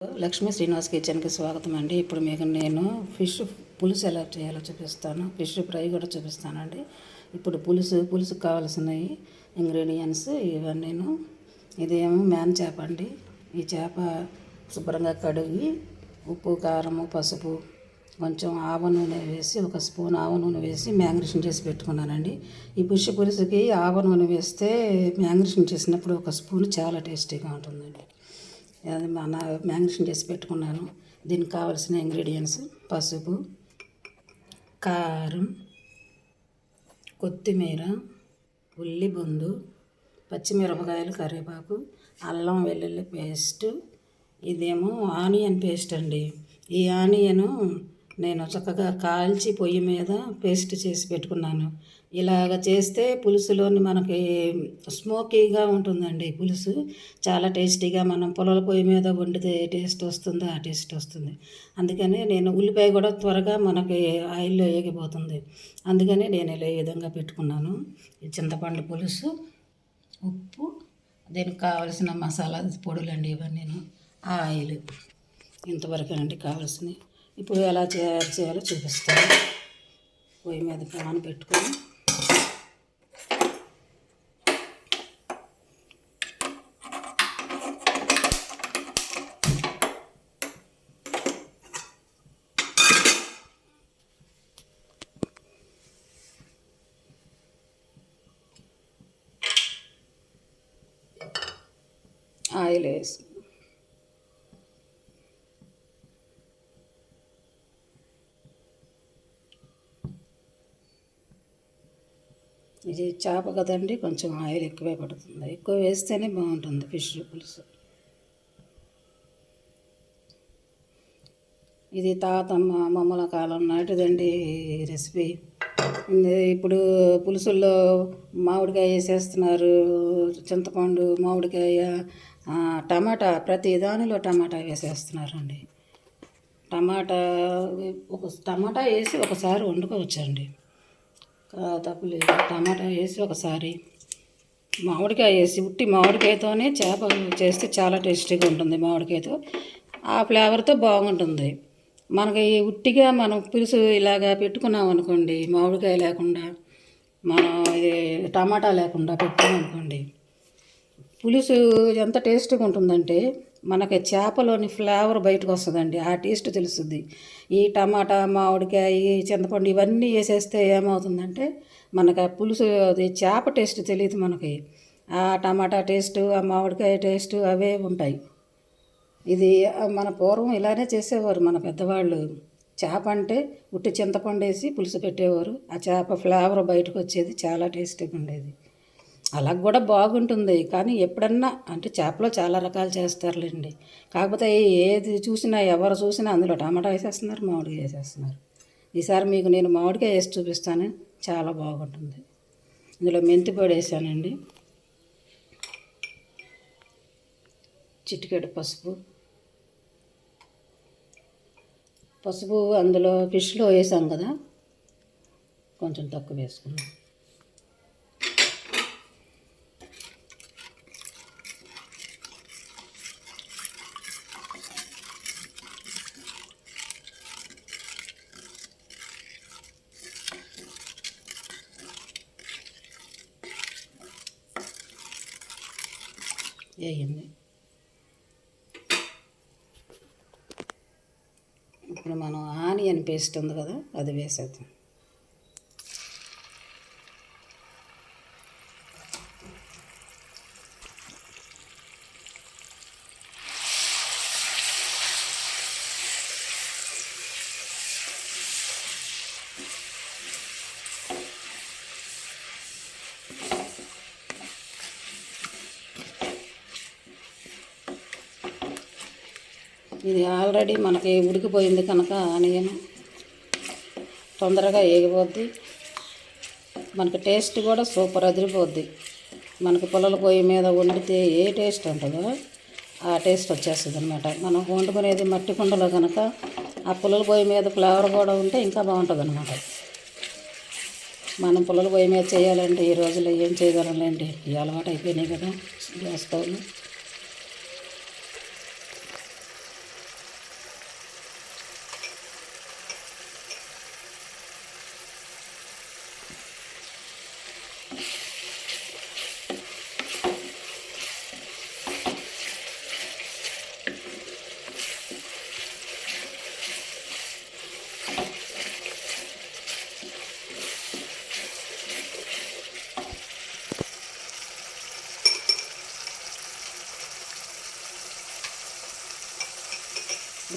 లక్ష్మీ శ్రీనివాస్ కిచెన్కి స్వాగతం అండి. ఇప్పుడు మీకు నేను ఫిష్ పులుసు ఎలా చేయాలో చూపిస్తాను. ఫిష్ ఫ్రై కూడా చూపిస్తానండి. ఇప్పుడు పులుసుకు కావాల్సినవి ఇంగ్రీడియంట్స్ ఇవన్నీ. ఇదేమో మ్యాన్ చేప అండి. ఈ చేప శుభ్రంగా కడిగి ఉప్పు, కారము, పసుపు, కొంచెం ఆవ నూనె వేసి, ఒక స్పూన్ ఆవ నూనె వేసి మ్యాగ్నేషన్ చేసి పెట్టుకున్నానండి. ఈ ఫిష్ పులుసుకి ఆవ నూనె వేస్తే మ్యాగ్నేషన్ చేసినప్పుడు ఒక స్పూన్ చాలా టేస్టీగా ఉంటుందండి. అది మన మ్యాగ్నేషన్ చేసి పెట్టుకున్నాను. దీనికి కావాల్సిన ఇంగ్రీడియంట్స్ పసుపు, కారం, కొత్తిమీర, ఉల్లిబొందు, పచ్చిమిరపకాయలు, కరివేపాకు, అల్లం వెల్లుల్లి పేస్టు. ఇదేమో ఆనియన్ పేస్ట్ అండి. ఈ ఆనియను నేను చక్కగా కాల్చి పొయ్యి మీద పేస్ట్ చేసి పెట్టుకున్నాను. ఇలాగ చేస్తే పులుసులోని మనకి స్మోకీగా ఉంటుందండి. పులుసు చాలా టేస్టీగా మనం పొలాల పొయ్యి మీద వండితే టేస్ట్ వస్తుందో ఆ టేస్ట్ వస్తుంది. అందుకని నేను ఉల్లిపాయ కూడా త్వరగా మనకి ఆయిల్లో వేగిపోతుంది. అందుకని నేను ఇలా ఈ విధంగా పెట్టుకున్నాను. చింతపండు పులుసు, ఉప్పు, దీనికి కావలసిన మసాలా పొడులండి ఇవన్నీ, ఆయిల్, ఇంతవరకు అండి కావాల్సినవి. ఇప్పుడు ఎలా చేయాలో చూపిస్తాను. పొయ్యి మీద పాన్ పెట్టుకొని ఆయిల్ వేసి ఇది చేప కదండి, కొంచెం ఆయిల్ ఎక్కువే పడుతుంది. ఎక్కువ వేస్తేనే బాగుంటుంది ఫిష్ పులుసు. ఇది తాతమ్మ అమ్మమ్మల కాలం నాటిదండి ఈ రెసిపీ. ఇప్పుడు పులుసుల్లో మామిడికాయ వేసేస్తున్నారు, చింతపండు, మామిడికాయ, టమాటా, ప్రతి దానిలో టమాటా వేసేస్తున్నారండి. టమాటా వేసి ఒకసారి వండుకోవచ్చండి, తప్పులేదు. టమాటా వేసి ఒకసారి మామిడికాయ వేసి, ఉట్టి మామిడికాయతోనే చేప చేస్తే చాలా టేస్టీగా ఉంటుంది. మామిడికాయతో ఆ ఫ్లేవర్తో బాగుంటుంది. మనకి ఉట్టిగా మనం పులుసు ఇలాగా పెట్టుకున్నాం అనుకోండి, మామిడికాయ లేకుండా, మనం ఇది టమాటా లేకుండా పెట్టామనుకోండి, పులుసు ఎంత టేస్టీగా ఉంటుందంటే మనకి చేపలోని ఫ్లేవర్ బయటకు వస్తుందండి. ఆ టేస్ట్ తెలుస్తుంది. ఈ టమాటా, మామిడికాయ, చింతపండు ఇవన్నీ వేసేస్తే ఏమవుతుందంటే మనకు ఆ పులుసు, అది చేప టేస్ట్ తెలియదు మనకి. ఆ టమాటా టేస్టు, ఆ మామిడికాయ టేస్టు అవే ఉంటాయి. ఇది మన పూర్వం ఇలానే చేసేవారు మన పెద్దవాళ్ళు. చేప అంటే ఉట్టి చింతపండు వేసి పులుసు పెట్టేవారు. ఆ చేప ఫ్లేవర్ బయటకు వచ్చేది, చాలా టేస్టీగా ఉండేది. అలా కూడా బాగుంటుంది. కానీ ఎప్పుడన్నా అంటే చేపలో చాలా రకాలు చేస్తారులేండి. కాకపోతే ఏది చూసినా, ఎవరు చూసినా అందులో టమాటా వేసేస్తున్నారు, మామిడికాయ వేసేస్తున్నారు. ఈసారి మీకు నేను మామిడికాయ వేసి చూపిస్తాను, చాలా బాగుంటుంది. ఇందులో మెంతి పొడి వేసానండి, చిటికెడు పసుపు అందులో ఫిష్లో వేసాం కదా, కొంచెం తక్కువ వేసుకున్నాం. వేయండి. ఇప్పుడు మనం ఆనియన్ పేస్ట్ ఉంది కదా, అది వేసేద్దాం. ఇది ఆల్రెడీ మనకి ఉడికిపోయింది కనుక ఆనియన్ తొందరగా వేగిపోద్ది. మనకి టేస్ట్ కూడా సూపర్ అదిరిపోద్ది. మనకి పొలాల పొయ్యి మీద వండితే ఏ టేస్ట్ ఉంటుందో ఆ టేస్ట్ వచ్చేస్తుంది అనమాట. మనం వండుకునేది మట్టి కుండలో కనుక ఆ పొలాల పొయ్యి మీద ఫ్లేవర్ కూడా ఉంటే ఇంకా బాగుంటుంది అనమాట. మనం పొలాల పొయ్యి మీద చేయాలంటే ఈ రోజుల్లో ఏం చేయగలండి, ఈ అలవాటు అయిపోయినాయి కదా గ్యాస్ స్టవ్లు.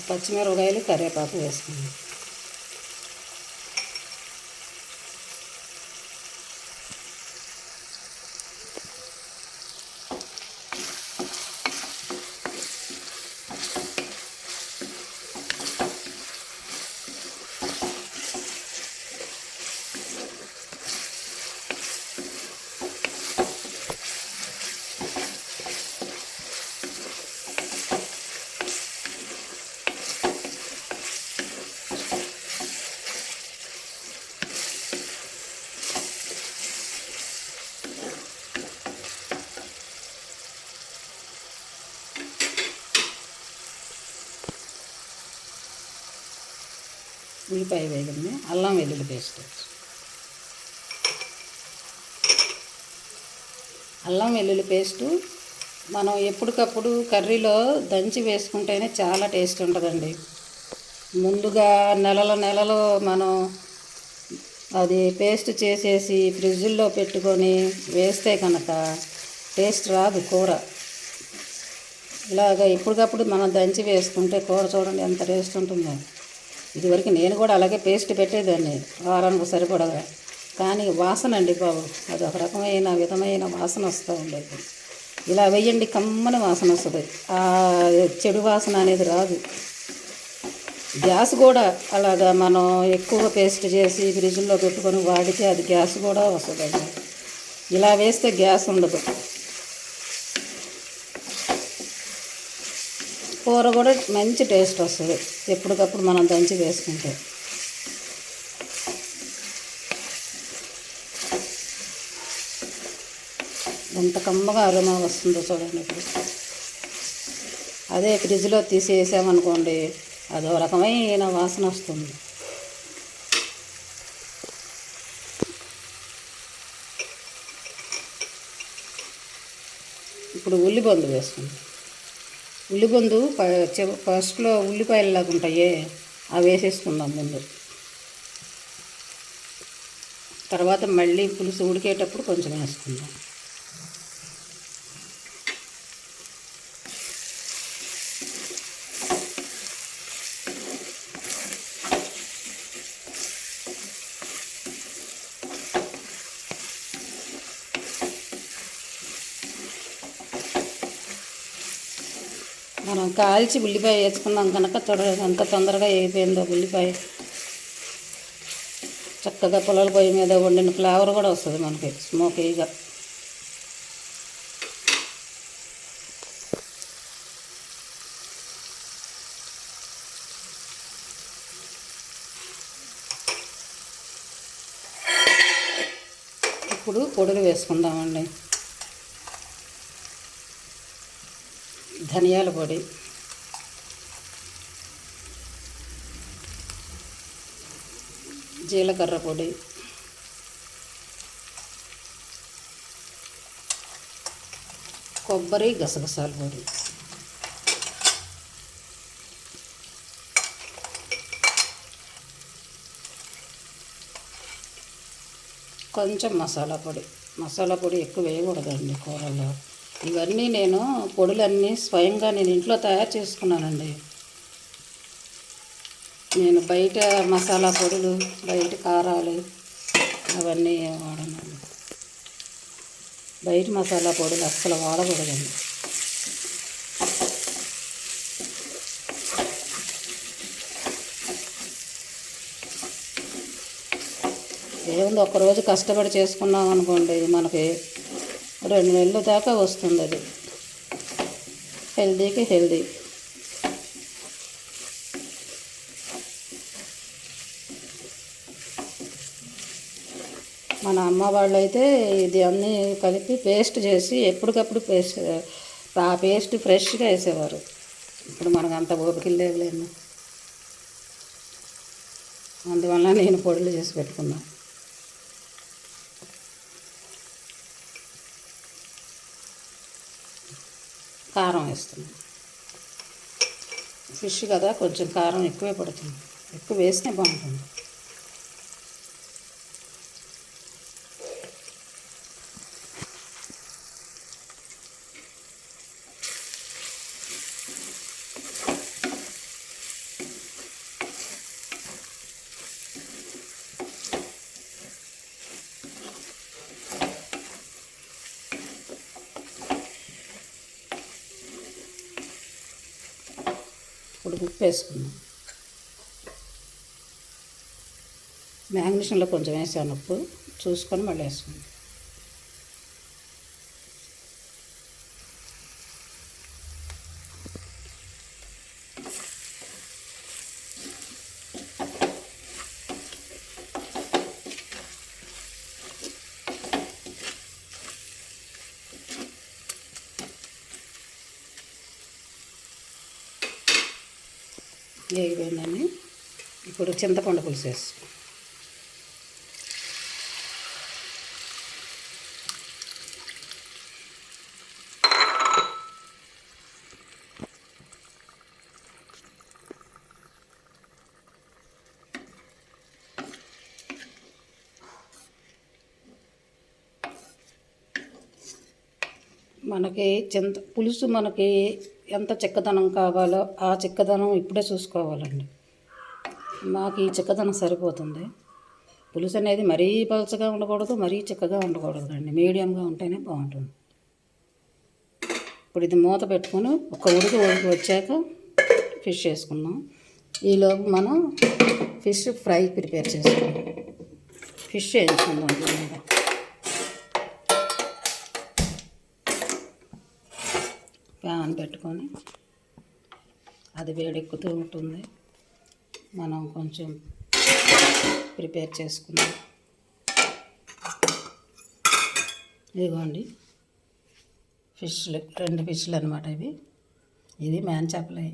పచ్చిమిరపకాయలు కరివేపాకు వేసుకుందాం. ఉల్లిపాయ వేగింది, అల్లం వెల్లుల్లి పేస్ట్. అల్లం వెల్లుల్లి పేస్టు మనం ఎప్పటికప్పుడు కర్రీలో దంచి వేసుకుంటేనే చాలా టేస్ట్ ఉంటుందండి. ముందుగా నెలలు మనం అది పేస్ట్ చేసేసి ఫ్రిడ్జ్లో పెట్టుకొని వేస్తే కనుక టేస్ట్ రాదు కూర. ఇలాగ ఇప్పటికప్పుడు మనం దంచి వేసుకుంటే కూర చూడండి ఎంత టేస్ట్ ఉంటుందో. ఇదివరకు నేను కూడా అలాగే పేస్ట్ పెట్టేదాన్ని వారానికి సరిపడగా, కానీ వాసన అండి బాబు, అది ఒక రకమైన విధమైన వాసన వస్తూ ఉండేది. ఇలా వేయండి, కమ్మని వాసన వస్తుంది, ఆ చెడు వాసన అనేది రాదు. గ్యాస్ కూడా అలాగా మనం ఎక్కువ పేస్ట్ చేసి ఫ్రిడ్జ్లో పెట్టుకొని వాడితే అది గ్యాస్ కూడా వస్తుందండి. ఇలా వేస్తే గ్యాస్ ఉండదు, కూర కూడా మంచి టేస్ట్ వస్తుంది ఎప్పటికప్పుడు మనం దంచి వేసుకుంటే. ఎంత కమ్మగా అరోమా వస్తుందో చూడండి. ఇప్పుడు అదే ఫ్రిడ్జ్లో తీసి వేసామనుకోండి అదో రకమైన వాసన వస్తుంది. ఇప్పుడు ఉల్లిబందు వేసుకుందాం. ఉల్లిబందు ఫస్ట్లో ఉల్లిపాయలు ఉంటాయే అవి వేసేసుకుందాం ముందు. తర్వాత మళ్ళీ పులుసు ఉడికేటప్పుడు కొంచెం వేసుకుందాం. మనం కాల్చి ఉల్లిపాయ వేసుకున్నాం కనుక చూడండి ఎంత తొందరగా అయిపోయిందో ఉల్లిపాయ. చక్కగా పొలాల పొయ్యి మీద వండిన ఫ్లేవర్ కూడా వస్తుంది మనకి స్మోకీగా. ఇప్పుడు పొడులు వేసుకుందామండి. ధనియాల పొడి, జీలకర్ర పొడి, కొబ్బరి గసగసాల పొడి, కొంచెం మసాలా పొడి. మసాలా పొడి ఎక్కువ వేయకూడదండి కూరలో. ఇవన్నీ నేను పొడులన్నీ స్వయంగా నేను ఇంట్లో తయారు చేసుకున్నానండి. నేను బయట మసాలా పొడులు, బయట కారాలు అవన్నీ వాడను. బయట మసాలా పొడులు అస్సలు వాడకూడదండి. ఏముంది, ఒక్కరోజు కష్టపడి చేసుకున్నాం అనుకోండి మనకి 2 నెలల దాకా వస్తుంది. అది హెల్దీకి హెల్దీ. మన అమ్మ వాళ్ళు అయితే ఇది అన్నీ కలిపి పేస్ట్ చేసి ఎప్పటికప్పుడు ఆ పేస్ట్ ఫ్రెష్గా వేసేవారు. ఇప్పుడు మనకు అంత ఓపిక లేదు. అందువల్ల నేను పొడులు చేసి పెట్టుకున్నాను. కారం వేస్తున్నాను. ఫిష్ కదా కొంచెం కారం ఎక్కువే పడుతుంది, ఎక్కువ వేస్తే బాగుంటుంది. ఇప్పుడు ఉప్పు వేసుకుందాం. మ్యాగ్నేషన్లో కొంచెం వేసాను ఉప్పు, చూసుకొని మళ్ళీ వేసుకుందాం. వేగిపోయిందండి. ఇప్పుడు చింతపండు పులుసు వేసుకో. మనకి పులుసు మనకి ఎంత చిక్కదనం కావాలో ఆ చిక్కదనం ఇప్పుడే చూసుకోవాలండి. మాకు ఈ చిక్కదనం సరిపోతుంది. పులుసు అనేది మరీ పలుచగా ఉండకూడదు, మరీ చిక్కగా ఉండకూడదు అండి, మీడియంగా ఉంటేనే బాగుంటుంది. ఇప్పుడు ఇది మూత పెట్టుకొని ఒక ఉడికి వచ్చాక ఫిష్ వేసుకుందాం. ఈలోపు మనం ఫిష్ ఫ్రై ప్రిపేర్ చేసుకుందాం. ఫిష్ వేసుకుందాం. ప్యాన్ పెట్టుకొని అది వేడెక్కుతూ ఉంటుంది. మనం కొంచెం ప్రిపేర్ చేసుకుందాం. ఇదిగోండి ఫిష్లు, 2 ఫిష్లు అనమాట ఇది మ్యాన్ చేపలే.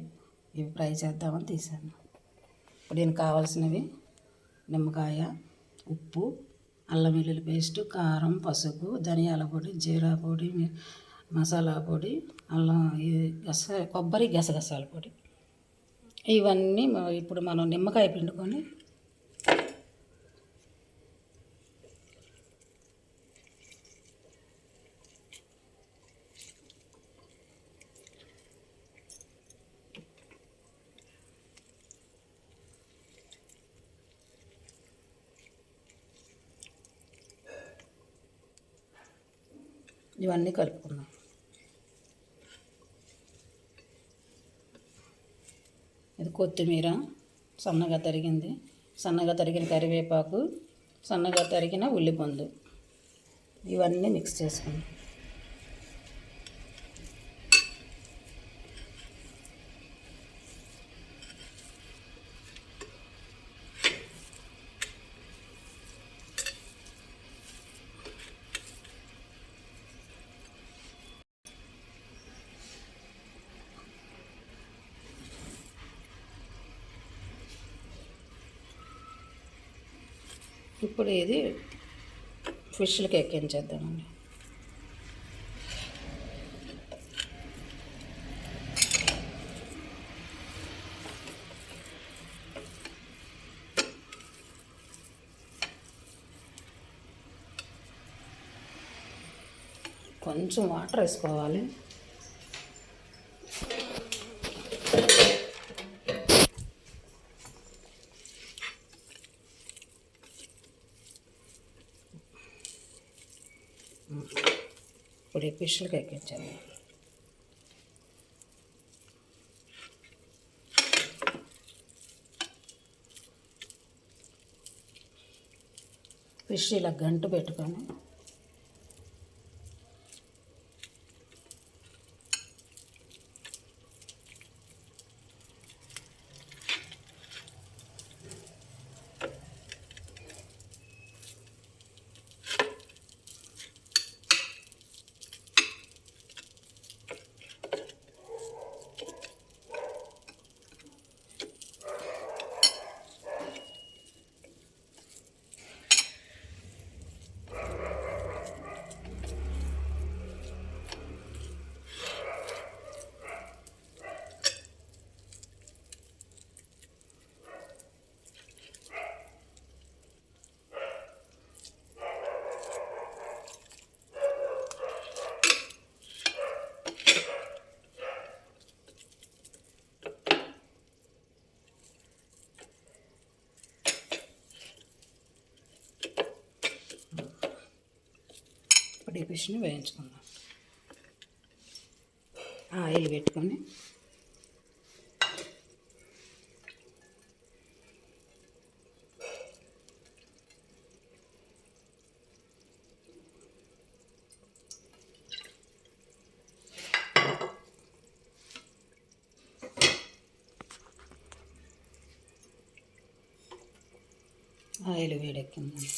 ఇవి ఫ్రై చేద్దామని తీసాను. ఇప్పుడు దీనికి కావాల్సినవి నిమ్మకాయ, ఉప్పు, అల్లం వెల్లుల్లి పేస్టు, కారం, పసుపు, ధనియాల పొడి, జీరా పొడి, మసాలా పొడి, అల్లం కొబ్బరి గసగసాల పొడి, ఇవన్నీ ఇప్పుడు మనం నిమ్మకాయ పిండుకొని ఇవన్నీ కలుపుకుందాం. ఇది కొత్తిమీర సన్నగా తరిగింది, సన్నగా తరిగిన కరివేపాకు, సన్నగా తరిగిన ఉల్లిపండు, ఇవన్నీ మిక్స్ చేసుకుందాం. ఇప్పుడు ఇది ఫిష్లకి ఎక్కించేద్దామండి. కొంచెం వాటర్ వేసుకోవాలి. ఇప్పుడు ఈ ఫిష్లకి ఎక్కించాలి. ఫిష్ ఇలా గంటు పెట్టుకొని ఈ ఫిష్ని వేయించుకుందాం. ఆయిల్ పెట్టుకొని ఆయిల్ వేడెక్కిందండి.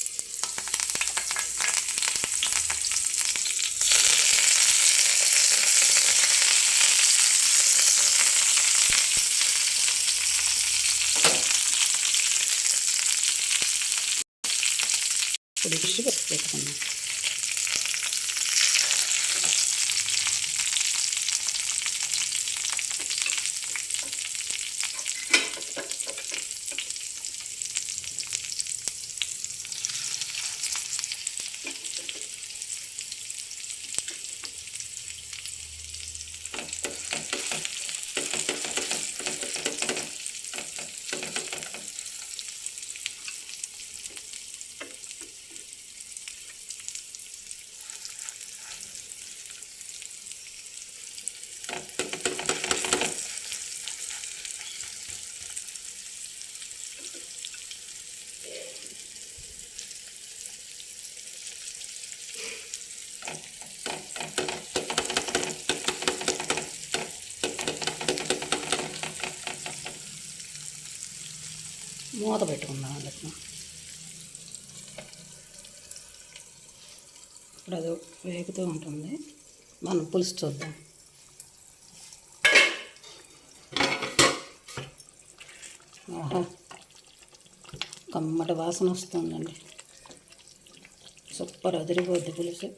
ఇప్పుడు ఫిష్ పెట్టుకుందాం. మూత పెట్టుకుందాం అందుకు. ఇప్పుడు అది వేగుతూ ఉంటుంది, మనం పులుసు చూద్దాం. ఆహా, కమ్మటి వాసన వస్తుందండి. సూపర్ అదిరిపోద్ది పులుసు.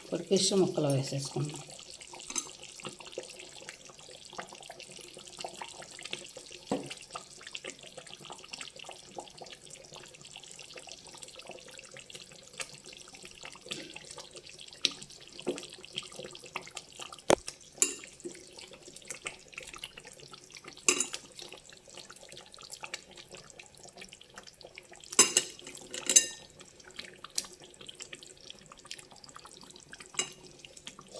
ఇప్పుడు ఫిష్ ముక్కలు వేసేసుకుందాం.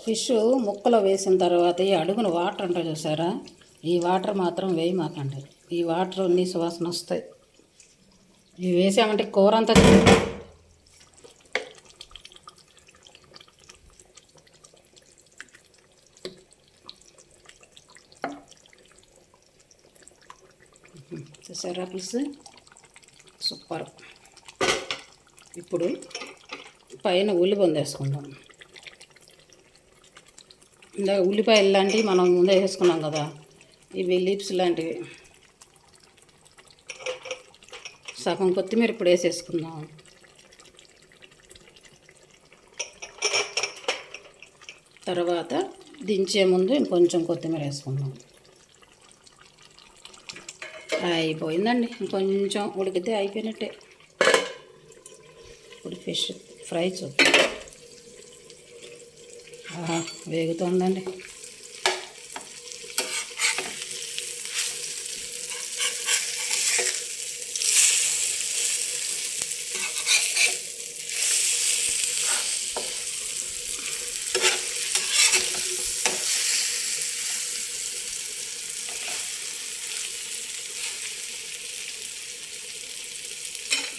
ఫిష్ ముక్కలో వేసిన తర్వాత ఈ అడుగున వాటర్ ఉంటాయి చూసారా, ఈ వాటర్ మాత్రం వేయమాకండి. ఈ వాటర్ అన్ని సువాసన వస్తాయి. ఇవి వేసామంటే కూర అంతా చూసారా పులుసు సూపర్. ఇప్పుడు పైన ఉల్లిపొందు వేసుకుందాం. ఇందాక ఉల్లిపాయలు లాంటివి మనం ముందే వేసుకున్నాం కదా, ఇవి లీప్స్ లాంటివి. సగం కొత్తిమీర ఇప్పుడు వేసేసుకుందాం. తర్వాత దించే ముందు ఇంకొంచెం కొత్తిమీర వేసుకుందాం. అయిపోయిందండి, ఇంకొంచెం ఉడికితే అయిపోయినట్టే. ఇప్పుడు ఫిష్ ఫ్రై చూద్దాం. వేగుతుందండి.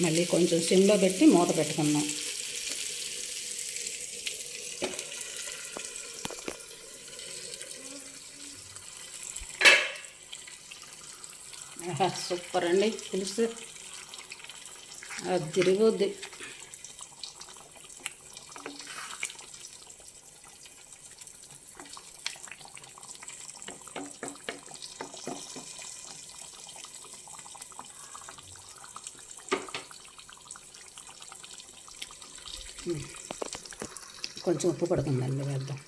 మళ్ళీ కొంచెం సిమ్లో పెట్టి మూత పెట్టుకుందాం. సూపర్ అండి పులుసు, అది తిరిగొద్ది. కొంచెం ఉప్పు పడుతుందండి, వేద్దాం.